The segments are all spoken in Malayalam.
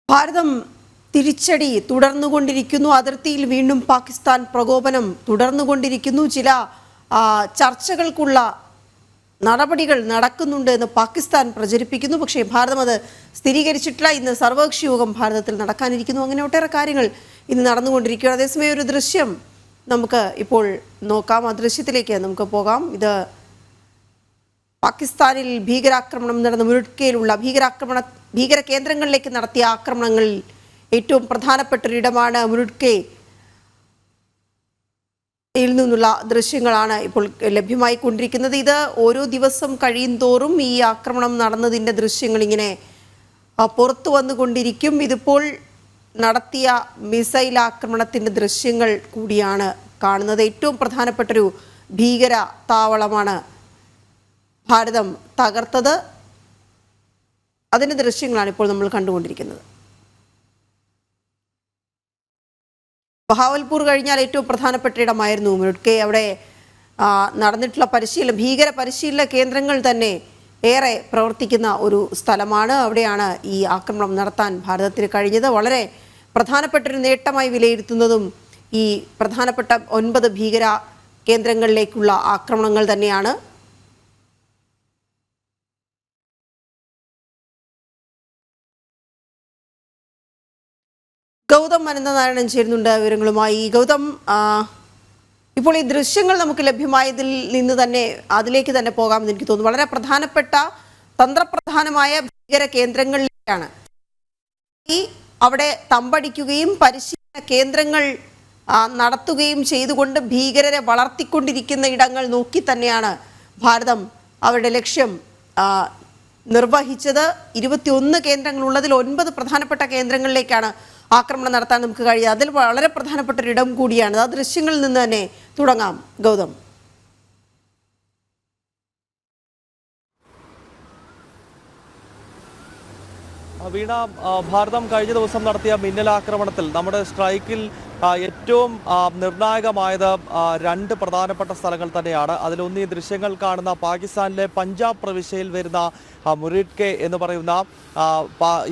ഭാരതം തിരിച്ചടി തുടർന്നുകൊണ്ടിരിക്കുന്നു. അതിർത്തിയിൽ വീണ്ടും പാകിസ്ഥാൻ പ്രകോപനം തുടർന്നുകൊണ്ടിരിക്കുന്നു. ചില ചർച്ചകൾക്കുള്ള നടപടികൾ നടക്കുന്നുണ്ട് എന്ന് പാകിസ്ഥാൻ പ്രചരിപ്പിക്കുന്നു. പക്ഷേ ഭാരതം അത് സ്ഥിരീകരിച്ചിട്ടില്ല. ഇന്ന് സർവകക്ഷി യോഗം ഭാരതത്തിൽ നടക്കാനിരിക്കുന്നു. അങ്ങനെ ഒട്ടേറെ കാര്യങ്ങൾ ഇന്ന് നടന്നുകൊണ്ടിരിക്കുകയാണ്. അതേസമയം ഒരു ദൃശ്യം നമുക്ക് ഇപ്പോൾ നോക്കാം. ആ ദൃശ്യത്തിലേക്ക് നമുക്ക് പോകാം. ഇത് പാകിസ്ഥാനിൽ ഭീകരാക്രമണം നടന്ന മുരുട്കയിലുള്ള ഭീകര കേന്ദ്രങ്ങളിലേക്ക് നടത്തിയ ആക്രമണങ്ങളിൽ ഏറ്റവും പ്രധാനപ്പെട്ടൊരിടമാണ് മുരുട്കയിൽ നിന്നുള്ള ദൃശ്യങ്ങളാണ് ഇപ്പോൾ ലഭ്യമായിക്കൊണ്ടിരിക്കുന്നത്. ഇത് ഓരോ ദിവസം കഴിയും തോറും ഈ ആക്രമണം നടന്നതിൻ്റെ ദൃശ്യങ്ങൾ ഇങ്ങനെ പുറത്തു വന്നുകൊണ്ടിരിക്കും. ഇതിപ്പോൾ നടത്തിയ മിസൈൽ ആക്രമണത്തിൻ്റെ ദൃശ്യങ്ങൾ കൂടിയാണ് കാണുന്നത്. ഏറ്റവും പ്രധാനപ്പെട്ടൊരു ഭീകര താവളമാണ് ഭാരതം തകർത്തത്. അതിൻ്റെ ദൃശ്യങ്ങളാണ് ഇപ്പോൾ നമ്മൾ കണ്ടുകൊണ്ടിരിക്കുന്നത്. ബഹാവൽപൂർ കഴിഞ്ഞാൽ ഏറ്റവും പ്രധാനപ്പെട്ട ഇടമായിരുന്നു മുരുട്കെ. അവിടെ നടന്നിട്ടുള്ള ഭീകര പരിശീലന കേന്ദ്രങ്ങൾ തന്നെ ഏറെ പ്രവർത്തിക്കുന്ന ഒരു സ്ഥലമാണ്. അവിടെയാണ് ഈ ആക്രമണം നടത്താൻ ഭാരതത്തിന് കഴിഞ്ഞത്. വളരെ പ്രധാനപ്പെട്ടൊരു നേട്ടമായി വിലയിരുത്തുന്നതും ഈ പ്രധാനപ്പെട്ട 9 ഭീകര കേന്ദ്രങ്ങളിലേക്കുള്ള ആക്രമണങ്ങൾ തന്നെയാണ്. ഗൗതം അനന്തനാരായണൻ ചേരുന്നുണ്ട് വിവരങ്ങളുമായി. ഗൗതം, ഇപ്പോൾ ഈ ദൃശ്യങ്ങൾ നമുക്ക് ലഭ്യമായതിൽ നിന്ന് തന്നെ അതിലേക്ക് തന്നെ പോകാമെന്ന് എനിക്ക് തോന്നുന്നു. വളരെ പ്രധാനപ്പെട്ട തന്ത്രപ്രധാനമായ ഭീകര കേന്ദ്രങ്ങളിലേക്കാണ് അവിടെ തമ്പടിക്കുകയും പരിശീലന കേന്ദ്രങ്ങൾ നടത്തുകയും ചെയ്തുകൊണ്ട് ഭീകരരെ വളർത്തിക്കൊണ്ടിരിക്കുന്ന ഇടങ്ങൾ നോക്കി തന്നെയാണ് ഭാരതം അവരുടെ ലക്ഷ്യം നിർവഹിച്ചത്. 21 കേന്ദ്രങ്ങളുള്ളതിൽ 9 പ്രധാനപ്പെട്ട കേന്ദ്രങ്ങളിലേക്കാണ് ആക്രമണം നടത്താൻ നമുക്ക് കഴിയുക. അതിൽ വളരെ പ്രധാനപ്പെട്ട ഒരു ഇടം കൂടിയാണ്. ആ ദൃശ്യങ്ങളിൽ നിന്ന് തന്നെ തുടങ്ങാം ഗൗതം. വീണ, ഭാരതം കഴിഞ്ഞ ദിവസം നടത്തിയ മിന്നലാക്രമണത്തിൽ നമ്മുടെ സ്ട്രൈക്കിൽ ഏറ്റവും നിർണായകമായത് 2 പ്രധാനപ്പെട്ട സ്ഥലങ്ങൾ തന്നെയാണ്. അതിലൊന്ന് ഈ ദൃശ്യങ്ങൾ കാണുന്ന പാകിസ്ഥാനിലെ പഞ്ചാബ് പ്രവിശ്യയിൽ വരുന്ന മുരുട്കെ എന്ന് പറയുന്ന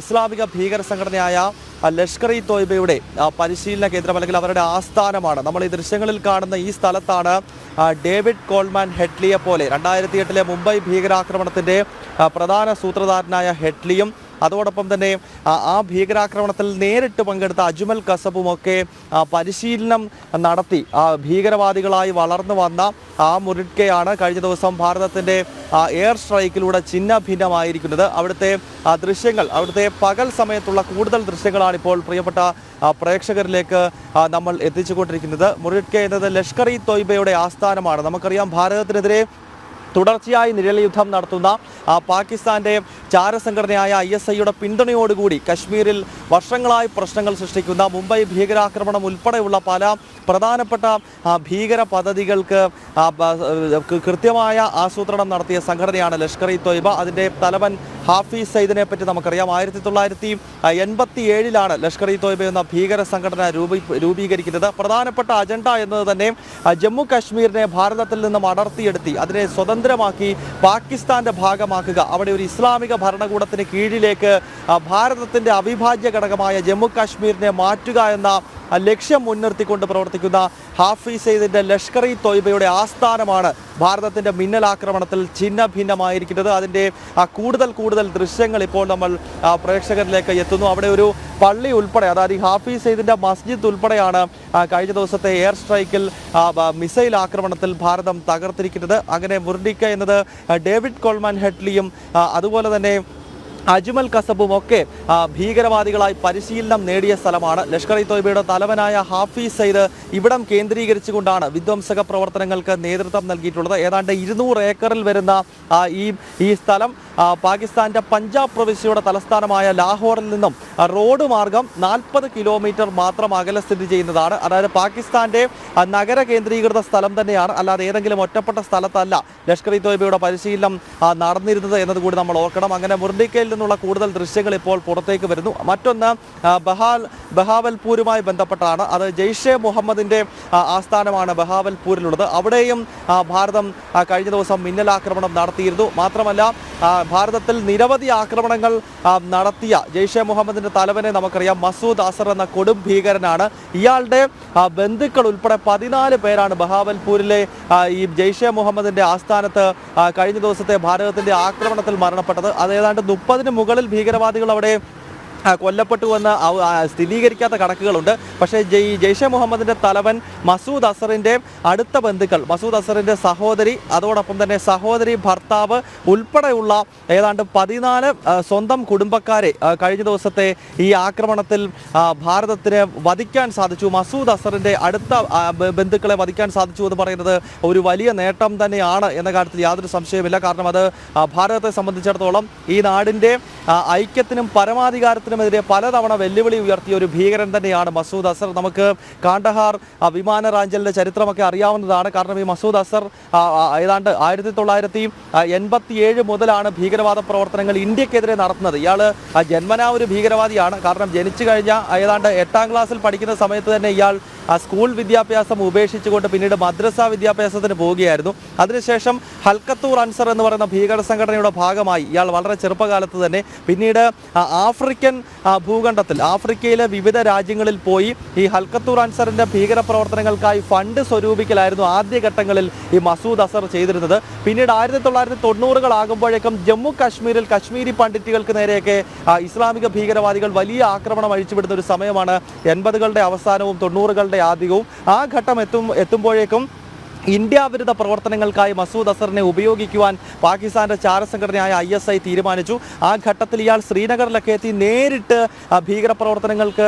ഇസ്ലാമിക ഭീകര സംഘടനയായ ലഷ്കർ ഇ തോയ്ബയുടെ പരിശീലന കേന്ദ്രം അല്ലെങ്കിൽ അവരുടെ ആസ്ഥാനമാണ്. നമ്മൾ ഈ ദൃശ്യങ്ങളിൽ കാണുന്ന ഈ സ്ഥലത്താണ് ഡേവിഡ് കോൾമാൻ ഹെഡ്ലിയെ പോലെ 2008 മുംബൈ ഭീകരാക്രമണത്തിൻ്റെ പ്രധാന സൂത്രധാരനായ ഹെഡ്ലിയും അതോടൊപ്പം തന്നെ ആ ഭീകരാക്രമണത്തിൽ നേരിട്ട് പങ്കെടുത്ത അജ്മൽ കസബുമൊക്കെ പരിശീലനം നടത്തി ഭീകരവാദികളായി വളർന്നു വന്ന ആ മുരുട്കയാണ് കഴിഞ്ഞ ദിവസം ഭാരതത്തിൻ്റെ എയർ സ്ട്രൈക്കിലൂടെ ഛിന്ന ഭിന്നമായിരിക്കുന്നത്. അവിടുത്തെ ദൃശ്യങ്ങൾ, അവിടുത്തെ പകൽ സമയത്തുള്ള കൂടുതൽ ദൃശ്യങ്ങളാണ് ഇപ്പോൾ പ്രിയപ്പെട്ട പ്രേക്ഷകരിലേക്ക് നമ്മൾ എത്തിച്ചുകൊണ്ടിരിക്കുന്നത്. മുരുട്കെ എന്നത് ലഷ്കർ ഇ തോയ്ബയുടെ ആസ്ഥാനമാണ്. നമുക്കറിയാം, ഭാരതത്തിനെതിരെ തുടർച്ചയായി നിഴൽയുദ്ധം നടത്തുന്ന പാകിസ്ഥാന്റെ ചാരസംഘടനയായ ISIയുടെ പിന്തുണയോടുകൂടി കശ്മീരിൽ വർഷങ്ങളായി പ്രശ്നങ്ങൾ സൃഷ്ടിക്കുന്ന മുംബൈ ഭീകരാക്രമണം ഉൾപ്പെടെയുള്ള പല പ്രധാനപ്പെട്ട ഭീകര പദ്ധതികൾക്ക് കൃത്യമായ ആസൂത്രണം നടത്തിയ സംഘടനയാണ് ലഷ്കർ ഇ തോയ്ബ. അതിൻ്റെ തലവൻ ഹാഫീസ് സയ്യിദിനെ പറ്റി നമുക്കറിയാം. 1987 ലഷ്കർ ഇ തോയ്ബ എന്ന ഭീകര സംഘടന രൂപീകരിക്കുന്നത്. പ്രധാനപ്പെട്ട അജണ്ട എന്നത് തന്നെ ജമ്മു കാശ്മീരിനെ ഭാരതത്തിൽ നിന്നും അടർത്തിയെടുത്തി അതിനെ സ്വതന്ത്രമാക്കി പാകിസ്ഥാന്റെ ഭാഗമാക്കുക, അവിടെ ഒരു ഇസ്ലാമിക ഭരണകൂടത്തിന് കീഴിലേക്ക് ഭാരതത്തിൻ്റെ അവിഭാജ്യ ഘടകമായ ജമ്മു കാശ്മീരിനെ മാറ്റുക എന്ന ലക്ഷ്യം മുൻനിർത്തിക്കൊണ്ട് പ്രവർത്തിക്കുന്ന ഹാഫീസ് സയ്യിദിൻ്റെ ലഷ്കർ ഇ തോയ്ബയുടെ ആസ്ഥാനമാണ് ഭാരതത്തിൻ്റെ മിന്നലാക്രമണത്തിൽ ഛിന്ന ഭിന്നമായിരിക്കുന്നത്. അതിൻ്റെ കൂടുതൽ ദൃശ്യങ്ങൾ ഇപ്പോൾ നമ്മൾ പ്രേക്ഷകരിലേക്ക് എത്തുന്നു. അവിടെ ഒരു പള്ളി ഉൾപ്പെടെ, അതായത് ഈ ഹാഫീസ് സയ്യിദിൻ്റെ മസ്ജിദ് ഉൾപ്പെടെയാണ് കഴിഞ്ഞ ദിവസത്തെ എയർ സ്ട്രൈക്കിൽ മിസൈൽ ആക്രമണത്തിൽ ഭാരതം തകർത്തിരിക്കുന്നത്. അങ്ങനെ മുരുട്കെ എന്നത് ഡേവിഡ് കോൾമാൻ ഹെഡ്ലിയും അതുപോലെ തന്നെ അജ്മൽ കസബും ഒക്കെ ഭീകരവാദികളായി പരിശീലനം നേടിയ സ്ഥലമാണ്. ലഷ്കർ ഇ തോയ്ബയുടെ തലവനായ ഹാഫീസ് സയ്യിദ് ഇവിടം കേന്ദ്രീകരിച്ചുകൊണ്ടാണ് വിധ്വംസക പ്രവർത്തനങ്ങൾക്ക് നേതൃത്വം നൽകിയിട്ടുള്ളത്. ഏതാണ്ട് 200 ഏക്കറിൽ വരുന്ന ഈ സ്ഥലം പാകിസ്ഥാന്റെ പഞ്ചാബ് പ്രവിശ്യയുടെ തലസ്ഥാനമായ ലാഹോറിൽ നിന്നും റോഡ് മാർഗം 40 കിലോമീറ്റർ മാത്രം അകലെ സ്ഥിതി ചെയ്യുന്നതാണ്. അതായത് പാകിസ്ഥാന്റെ നഗര കേന്ദ്രീകൃത സ്ഥലം തന്നെയാണ്, അല്ലാതെ ഏതെങ്കിലും ഒറ്റപ്പെട്ട സ്ഥലത്തല്ല ലഷ്കർ ഇ തോയ്ബയുടെ പരിശീലനം നടന്നിരുന്നത് എന്നതുകൂടി നമ്മൾ ഓർക്കണം. അങ്ങനെ മുരുട്കയിൽ നിന്നുള്ള കൂടുതൽ ദൃശ്യങ്ങൾ ഇപ്പോൾ പുറത്തേക്ക് വരുന്നു. മറ്റൊന്ന് ബഹാവൽപൂരുമായി ബന്ധപ്പെട്ടാണ്. അത് ജെയ്ഷെ മുഹമ്മദിന്റെ ആസ്ഥാനമാണ് ബഹാവൽപൂരിലുള്ളത്. അവിടെയും ഭാരതം കഴിഞ്ഞ ദിവസം മിന്നലാക്രമണം നടത്തിയിരുന്നു. മാത്രമല്ല ഭാരതത്തിൽ നിരവധി ആക്രമണങ്ങൾ നടത്തിയ ജെയ്ഷെ മുഹമ്മദിന്റെ തലവനെ നമുക്കറിയാം. മസൂദ് അസർ എന്ന കൊടും ഭീകരനാണ്. ഇയാളുടെ ബന്ധുക്കൾ ഉൾപ്പെടെ 14 പേരാണ് ബഹാവൽപൂരിലെ ഈ ജെയ്ഷെ മുഹമ്മദിന്റെ ആസ്ഥാനത്ത് കഴിഞ്ഞ ദിവസത്തെ ഭാരതത്തിന്റെ ആക്രമണത്തിൽ മരണപ്പെട്ടത്. അത് ഏതാണ്ട് 30-ന് മുകളിൽ ഭീകരവാദികൾ അവിടെ കൊല്ലപ്പെട്ടുവെന്ന് സ്ഥിരീകരിക്കാത്ത കണക്കുകളുണ്ട്. പക്ഷേ ജെയ്ഷെ മുഹമ്മദിന്റെ തലവൻ മസൂദ് അസറിന്റെ അടുത്ത ബന്ധുക്കൾ, മസൂദ് അസറിന്റെ സഹോദരി, അതോടൊപ്പം തന്നെ സഹോദരി, ഭർത്താവ് ഉൾപ്പെടെയുള്ള ഏതാണ്ട് 14 സ്വന്തം കുടുംബക്കാരെ കഴിഞ്ഞ ദിവസത്തെ ഈ ആക്രമണത്തിൽ ഭാരതത്തിന് വധിക്കാൻ സാധിച്ചു. മസൂദ് അസറിന്റെ അടുത്ത ബന്ധുക്കളെ വധിക്കാൻ സാധിച്ചു എന്ന് പറയുന്നത് ഒരു വലിയ നേട്ടം തന്നെയാണ് എന്ന കാര്യത്തിൽ യാതൊരു സംശയമില്ല. കാരണം അത് ഭാരതത്തെ സംബന്ധിച്ചിടത്തോളം ഈ നാടിന്റെ ഐക്യത്തിനും പരമാധികാരത്തിനുമെതിരെ പലതവണ വെല്ലുവിളി ഉയർത്തിയ ഒരു ഭീകരൻ തന്നെയാണ് മസൂദ് അസർ. നമുക്ക് കാണ്ഡഹാർ വിമാനറാഞ്ചലിന്റെ ചരിത്രമൊക്കെ അറിയാവുന്നതാണ്. കാരണം ഈ മസൂദ് അസർ ഏതാണ്ട് 1987 മുതലാണ് ഭീകരവാദ പ്രവർത്തനങ്ങൾ ഇന്ത്യക്കെതിരെ നടത്തുന്നത്. ഇയാൾ ജന്മനാ ഒരു ഭീകരവാദിയാണ്. കാരണം ജനിച്ചു കഴിഞ്ഞ ഏതാണ്ട് 8ാം ക്ലാസ്സിൽ പഠിക്കുന്ന സമയത്ത് തന്നെ ഇയാൾ സ്കൂൾ വിദ്യാഭ്യാസം ഉപേക്ഷിച്ചുകൊണ്ട് പിന്നീട് മദ്രസ വിദ്യാഭ്യാസത്തിന് പോവുകയായിരുന്നു. അതിനുശേഷം ഹൽക്കത്തൂർ അൻസർ എന്ന് പറയുന്ന ഭീകര സംഘടനയുടെ ഭാഗമായി ഇയാൾ വളരെ ചെറുപ്പകാലത്ത് തന്നെ പിന്നീട് ആഫ്രിക്കൻ ഭൂഖണ്ഡത്തിൽ ആഫ്രിക്കയിലെ വിവിധ രാജ്യങ്ങളിൽ പോയി ഈ ഹൽക്കത്തൂർ അൻസറിന്റെ ഭീകര പ്രവർത്തനങ്ങൾക്കായി ഫണ്ട് സ്വരൂപിക്കലായിരുന്നു ആദ്യഘട്ടങ്ങളിൽ ഈ മസൂദ് അസർ ചെയ്തിരുന്നത്. പിന്നീട് 1990-കളാകുമ്പോഴേക്കും ജമ്മു കാശ്മീരിൽ കശ്മീരി പണ്ഡിറ്റുകൾക്ക് നേരെയൊക്കെ ഇസ്ലാമിക ഭീകരവാദികൾ വലിയ ആക്രമണം അഴിച്ചുവിടുന്ന ഒരു സമയമാണ് 80-കളുടെ അവസാനവും 90-കളുടെ ആദ്യവും. ആ ഘട്ടം എത്തുമ്പോഴേക്കും ഇന്ത്യ വിരുദ്ധ പ്രവർത്തനങ്ങൾക്കായി മസൂദ് അസറിനെ ഉപയോഗിക്കുവാൻ പാകിസ്ഥാന്റെ ചാരസംഘടനയായ ISI തീരുമാനിച്ചു. ആ ഘട്ടത്തിൽ ഇയാൾ ശ്രീനഗറിലൊക്കെ എത്തി നേരിട്ട് ഭീകരപ്രവർത്തനങ്ങൾക്ക്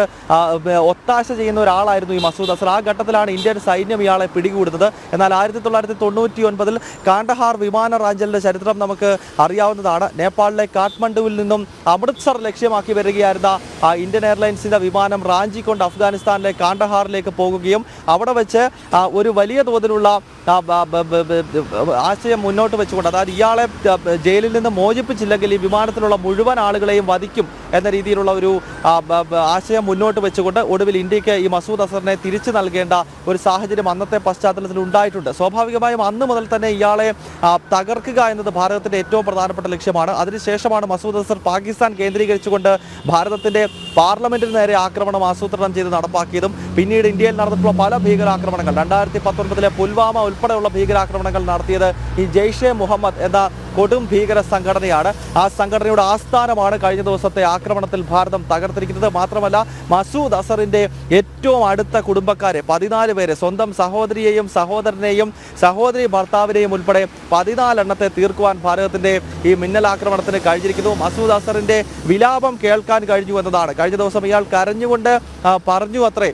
ഒത്താശ ചെയ്യുന്ന ഒരാളായിരുന്നു ഈ മസൂദ് അസർ. ആ ഘട്ടത്തിലാണ് ഇന്ത്യൻ സൈന്യം ഇയാളെ പിടികൂടുന്നത്. എന്നാൽ 1999-ൽ കാണ്ഡഹാർ വിമാനറാഞ്ചലിന്റെ ചരിത്രം നമുക്ക് അറിയാവുന്നതാണ്. നേപ്പാളിലെ കാഠ്മണ്ഡുവിൽ നിന്നും അമൃത്സർ ലക്ഷ്യമാക്കി വരികയായിരുന്ന ഇന്ത്യൻ എയർലൈൻസിന്റെ വിമാനം റാഞ്ചിക്കൊണ്ട് അഫ്ഗാനിസ്ഥാനിലെ കാണ്ഡഹാറിലേക്ക് പോകുകയും അവിടെ വെച്ച് ഒരു വലിയ തോതിലുള്ള ആശയം മുന്നോട്ട് വെച്ചുകൊണ്ട്, അതായത് ഇയാളെ ജയിലിൽ നിന്ന് മോചിപ്പിച്ചില്ലെങ്കിൽ ഈ വിമാനത്തിലുള്ള മുഴുവൻ ആളുകളെയും വധിക്കും എന്ന രീതിയിലുള്ള ഒരു ആശയം മുന്നോട്ട് വെച്ചുകൊണ്ട് ഒടുവിൽ ഇന്ത്യക്ക് ഈ മസൂദ് അസറിനെ തിരിച്ചു നൽകേണ്ട ഒരു സാഹചര്യം അന്നത്തെ പശ്ചാത്തലത്തിൽ ഉണ്ടായിട്ടുണ്ട്. സ്വാഭാവികമായും അന്ന് മുതൽ തന്നെ ഇയാളെ തകർക്കുക എന്നത് ഭാരതത്തിന്റെ ഏറ്റവും പ്രധാനപ്പെട്ട ലക്ഷ്യമാണ്. അതിനുശേഷമാണ് മസൂദ് അസർ പാകിസ്ഥാൻ കേന്ദ്രീകരിച്ചുകൊണ്ട് ഭാരതത്തിന്റെ പാർലമെന്റിന് നേരെ ആക്രമണം ആസൂത്രണം ചെയ്ത് നടപ്പാക്കിയതും പിന്നീട് ഇന്ത്യയിൽ നടന്നിട്ടുള്ള പല ഭീകരാക്രമണങ്ങൾ 2019-ലെ പുൽവാമ ഉൾപ്പെടെയുള്ള ഭീകരാക്രമണങ്ങൾ നടത്തിയത് ഈ ജെയ്ഷെ മുഹമ്മദ് എന്ന കൊടും ഭീകര സംഘടനയാണ്. ആ സംഘടനയുടെ ആസ്ഥാനമാണ് കഴിഞ്ഞ ദിവസത്തെ ആക്രമണത്തിൽ ഭാരതം തകർത്തിരിക്കുന്നത്. മാത്രമല്ല മസൂദ് അസറിന്റെ ഏറ്റവും അടുത്ത കുടുംബക്കാരെ 14 പേരെ, സ്വന്തം സഹോദരിയെയും സഹോദരനെയും സഹോദരി ഭർത്താവിനെയും ഉൾപ്പെടെ 14 എണ്ണത്തെ തീർക്കുവാൻ ഭാരതത്തിന്റെ ഈ മിന്നലാക്രമണത്തിന് കഴിഞ്ഞിരിക്കുന്നു. മസൂദ് അസറിന്റെ വിലാപം കേൾക്കാൻ കഴിഞ്ഞു എന്നതാണ്. കഴിഞ്ഞ ദിവസം ഇയാൾ കരഞ്ഞുകൊണ്ട് പറഞ്ഞു അത്രേ,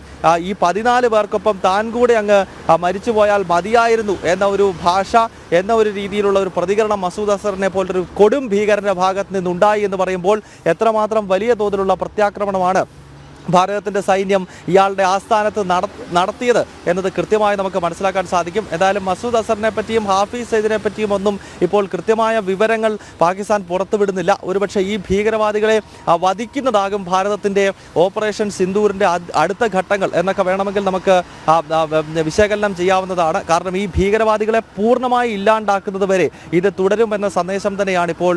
ഈ 14 പേർക്കൊപ്പം താൻ കൂടെ അങ്ങ് മരിച്ചുപോയാൽ മതിയായിരുന്നു എന്ന ഒരു ഭാഷ, എന്ന ഒരു രീതിയിലുള്ള ഒരു പ്രതികരണം മസൂദ് അസറിനെ പോലൊരു കൊടും ഭീകരന്റെ ഭാഗത്ത് നിന്നുണ്ടായി എന്ന് പറയുമ്പോൾ എത്രമാത്രം വലിയ തോതിലുള്ള പ്രത്യാക്രമണമാണ് ഭാരതത്തിന്റെ സൈന്യം ഇയാളുടെ ആസ്ഥാനത്ത് നടത്തിയത് എന്നത് കൃത്യമായി നമുക്ക് മനസ്സിലാക്കാൻ സാധിക്കും. എന്തായാലും മസൂദ് അസറിനെ പറ്റിയും ഹാഫിസ് സയ്യിദിനെ പറ്റിയും ഒന്നും ഇപ്പോൾ കൃത്യമായ വിവരങ്ങൾ പാകിസ്ഥാൻ പുറത്തുവിടുന്നില്ല. ഒരുപക്ഷെ ഈ ഭീകരവാദികളെ വധിക്കുന്നതാകും ഭാരതത്തിന്റെ ഓപ്പറേഷൻ സിന്ദൂറിന്റെ അടുത്ത ഘട്ടങ്ങൾ എന്നൊക്കെ വേണമെങ്കിൽ നമുക്ക് വിശകലനം ചെയ്യാവുന്നതാണ്. കാരണം ഈ ഭീകരവാദികളെ പൂർണ്ണമായി ഇല്ലാണ്ടാക്കുന്നത് വരെ ഇത് തുടരുമെന്ന സന്ദേശം തന്നെയാണ് ഇപ്പോൾ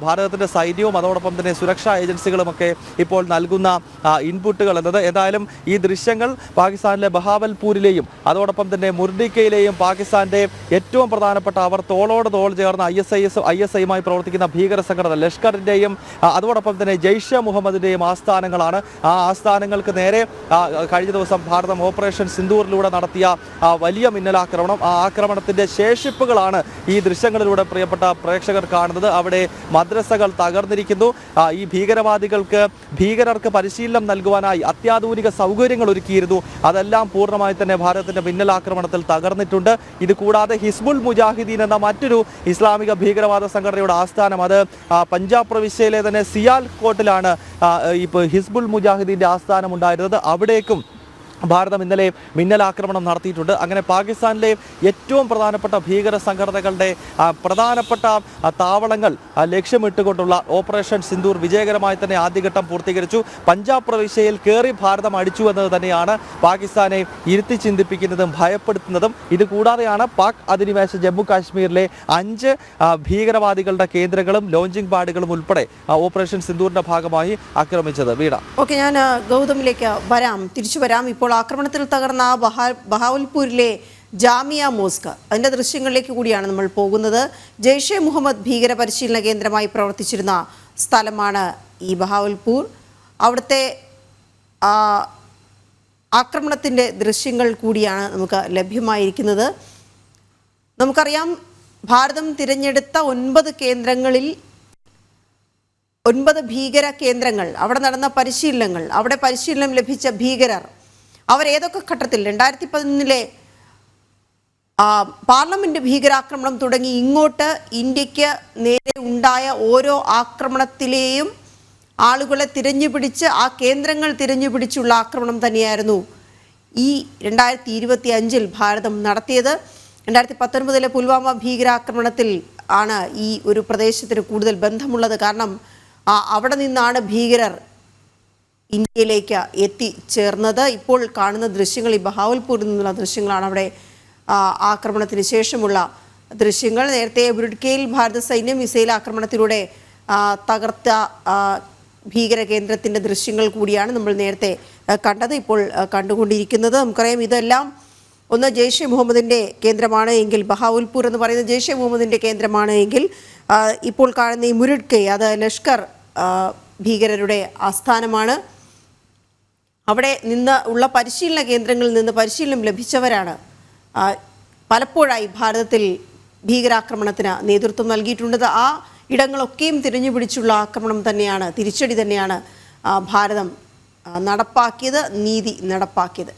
ഭാരതത്തിന്റെ സൈന്യവും അതോടൊപ്പം തന്നെ സുരക്ഷാ ഏജൻസികളുമൊക്കെ ഇപ്പോൾ നൽകുന്ന ഇൻപുട്ടുകൾ എന്നത്. ഏതായാലും ഈ ദൃശ്യങ്ങൾ പാകിസ്ഥാനിലെ ബഹാവൽപൂരിലെയും അതോടൊപ്പം തന്നെ മുർദിക്കയിലെയും പാകിസ്ഥാന്റെ ഏറ്റവും പ്രധാനപ്പെട്ട അവർ തോളോട് തോൾ ചേർന്ന ISIയുമായി പ്രവർത്തിക്കുന്ന ഭീകര സംഘടന ലഷ്കറിന്റെയും അതോടൊപ്പം തന്നെ ജെയ്ഷെ മുഹമ്മദിന്റെയും ആസ്ഥാനങ്ങളാണ്. ആ ആസ്ഥാനങ്ങൾക്ക് നേരെ കഴിഞ്ഞ ദിവസം ഭാരതം ഓപ്പറേഷൻ സിന്ദൂറിലൂടെ നടത്തിയ വലിയ മിന്നലാക്രമണം, ആ ആക്രമണത്തിന്റെ ശേഷിപ്പുകളാണ് ഈ ദൃശ്യങ്ങളിലൂടെ പ്രിയപ്പെട്ട പ്രേക്ഷകർ കാണുന്നത്. അവിടെ മദ്രസകൾ തകർന്നിരിക്കുന്നു. ഈ ഭീകരർക്ക് പരിശീലനം നൽകുവാനായി അത്യാധുനിക സൗകര്യങ്ങൾ ഒരുക്കിയിരുന്നു. അതെല്ലാം പൂർണ്ണമായി തന്നെ ഭാരതത്തിന്റെ മിന്നലാക്രമണത്തിൽ തകർന്നിട്ടുണ്ട്. ഇത് കൂടാതെ ഹിസ്ബുൾ മുജാഹിദീൻ എന്ന മറ്റൊരു ഇസ്ലാമിക ഭീകരവാദ സംഘടനയുടെ ആസ്ഥാനം, അത് പഞ്ചാബ് പ്രവിശ്യയിലെ തന്നെ സിയാൽകോട്ടിലാണ് ഇപ്പോൾ ഹിസ്ബുൾ മുജാഹിദീന്റെ ആസ്ഥാനം ഉണ്ടായിരുന്നത്. അവിടേക്കും ഭാരതം ഇന്നലെ മിന്നലാക്രമണം നടത്തിയിട്ടുണ്ട്. അങ്ങനെ പാകിസ്ഥാനിലെ ഏറ്റവും പ്രധാനപ്പെട്ട ഭീകര സംഘടനകളുടെ പ്രധാനപ്പെട്ട താവളങ്ങൾ ലക്ഷ്യമിട്ടുകൊണ്ടുള്ള ഓപ്പറേഷൻ സിന്ദൂർ വിജയകരമായി തന്നെ ആദ്യഘട്ടം പൂർത്തീകരിച്ചു. പഞ്ചാബ് പ്രവിശ്യയിൽ കയറി ഭാരതം അടിച്ചു എന്നത് തന്നെയാണ് പാകിസ്ഥാനെ ഇരുത്തി ചിന്തിപ്പിക്കുന്നതും ഭയപ്പെടുത്തുന്നതും. ഇതുകൂടാതെയാണ് പാക് അധിനിവേശ ജമ്മു കാശ്മീരിലെ 5 ഭീകരവാദികളുടെ കേന്ദ്രങ്ങളും ലോഞ്ചിങ് പാഡുകളും ഉൾപ്പെടെ ഓപ്പറേഷൻ സിന്ദൂറിന്റെ ഭാഗമായി ആക്രമിച്ചത്. വീണ, ഓക്കെ, ഞാൻ ഗൗതമിലേക്ക് തിരിച്ചു വരാം. ഇപ്പോൾ ആക്രമണത്തിൽ തകർന്ന ബഹാവൽപൂരിലെ ജാമിയ മോസ്ക്, അതിൻ്റെ ദൃശ്യങ്ങളിലേക്ക് കൂടിയാണ് നമ്മൾ പോകുന്നത്. ജെയ്ഷെ മുഹമ്മദ് ഭീകര പരിശീലന കേന്ദ്രമായി പ്രവർത്തിച്ചിരുന്ന സ്ഥലമാണ് ഈ ബഹാവൽപൂർ. അവിടുത്തെ ആക്രമണത്തിൻ്റെ ദൃശ്യങ്ങൾ കൂടിയാണ് നമുക്ക് ലഭ്യമായിരിക്കുന്നത്. നമുക്കറിയാം, ഭാരതം തിരഞ്ഞെടുത്ത 9 കേന്ദ്രങ്ങളിൽ 9 ഭീകര കേന്ദ്രങ്ങൾ, അവിടെ നടന്ന പരിശീലനങ്ങൾ, അവിടെ പരിശീലനം ലഭിച്ച ഭീകരർ അവരേതൊക്കെ ഘട്ടത്തിൽ 2011 പാർലമെന്റ് ഭീകരാക്രമണം തുടങ്ങി ഇങ്ങോട്ട് ഇന്ത്യക്ക് നേരെ ഉണ്ടായ ഓരോ ആക്രമണത്തിലെയും ആളുകളെ തിരഞ്ഞുപിടിച്ച് ആ കേന്ദ്രങ്ങൾ തിരഞ്ഞുപിടിച്ചുള്ള ആക്രമണം തന്നെയായിരുന്നു ഈ 2025 ഭാരതം നടത്തിയത്. 2019 പുൽവാമ ഭീകരാക്രമണത്തിൽ ആണ് ഈ ഒരു പ്രദേശത്തിന് കൂടുതൽ ബന്ധമുള്ളത്. കാരണം അവിടെ നിന്നാണ് ഭീകരർ ഇന്ത്യയിലേക്ക് എത്തിച്ചേർന്നത്. ഇപ്പോൾ കാണുന്ന ദൃശ്യങ്ങൾ ഈ ബഹാവൽപൂരിൽ നിന്നുള്ള ദൃശ്യങ്ങളാണ്. അവിടെ ആക്രമണത്തിന് ശേഷമുള്ള ദൃശ്യങ്ങൾ. നേരത്തെ ബുരുഡ്കയിൽ ഭാരത സൈന്യം മിസൈൽ ആക്രമണത്തിലൂടെ തകർത്ത ഭീകര കേന്ദ്രത്തിൻ്റെ ദൃശ്യങ്ങൾ കൂടിയാണ് നമ്മൾ നേരത്തെ കണ്ടത്, ഇപ്പോൾ കണ്ടുകൊണ്ടിരിക്കുന്നത്. നമുക്കറിയാം, ഇതെല്ലാം ഒന്ന് ജെയ്ഷെ മുഹമ്മദിൻ്റെ കേന്ദ്രമാണ് എങ്കിൽ, ബഹാവൽപൂർ എന്ന് പറയുന്നത് ജെയ്ഷെ മുഹമ്മദിൻ്റെ കേന്ദ്രമാണ് എങ്കിൽ, ഇപ്പോൾ കാണുന്ന ഈ മുരുഡ്കൈ അത് ലഷ്കർ ഭീകരരുടെ ആസ്ഥാനമാണ്. അവിടെ നിന്ന് ഉള്ള പരിശീലന കേന്ദ്രങ്ങളിൽ നിന്ന് പരിശീലനം ലഭിച്ചവരാണ് പലപ്പോഴായി ഭാരതത്തിൽ ഭീകരാക്രമണത്തിന് നേതൃത്വം നൽകിയിട്ടുള്ളത്. ആ ഇടങ്ങളൊക്കെയും തിരഞ്ഞുപിടിച്ചുള്ള ആക്രമണം തന്നെയാണ്, തിരിച്ചടി തന്നെയാണ് ഭാരതം നടപ്പാക്കിയത്, നീതി നടപ്പാക്കിയത്.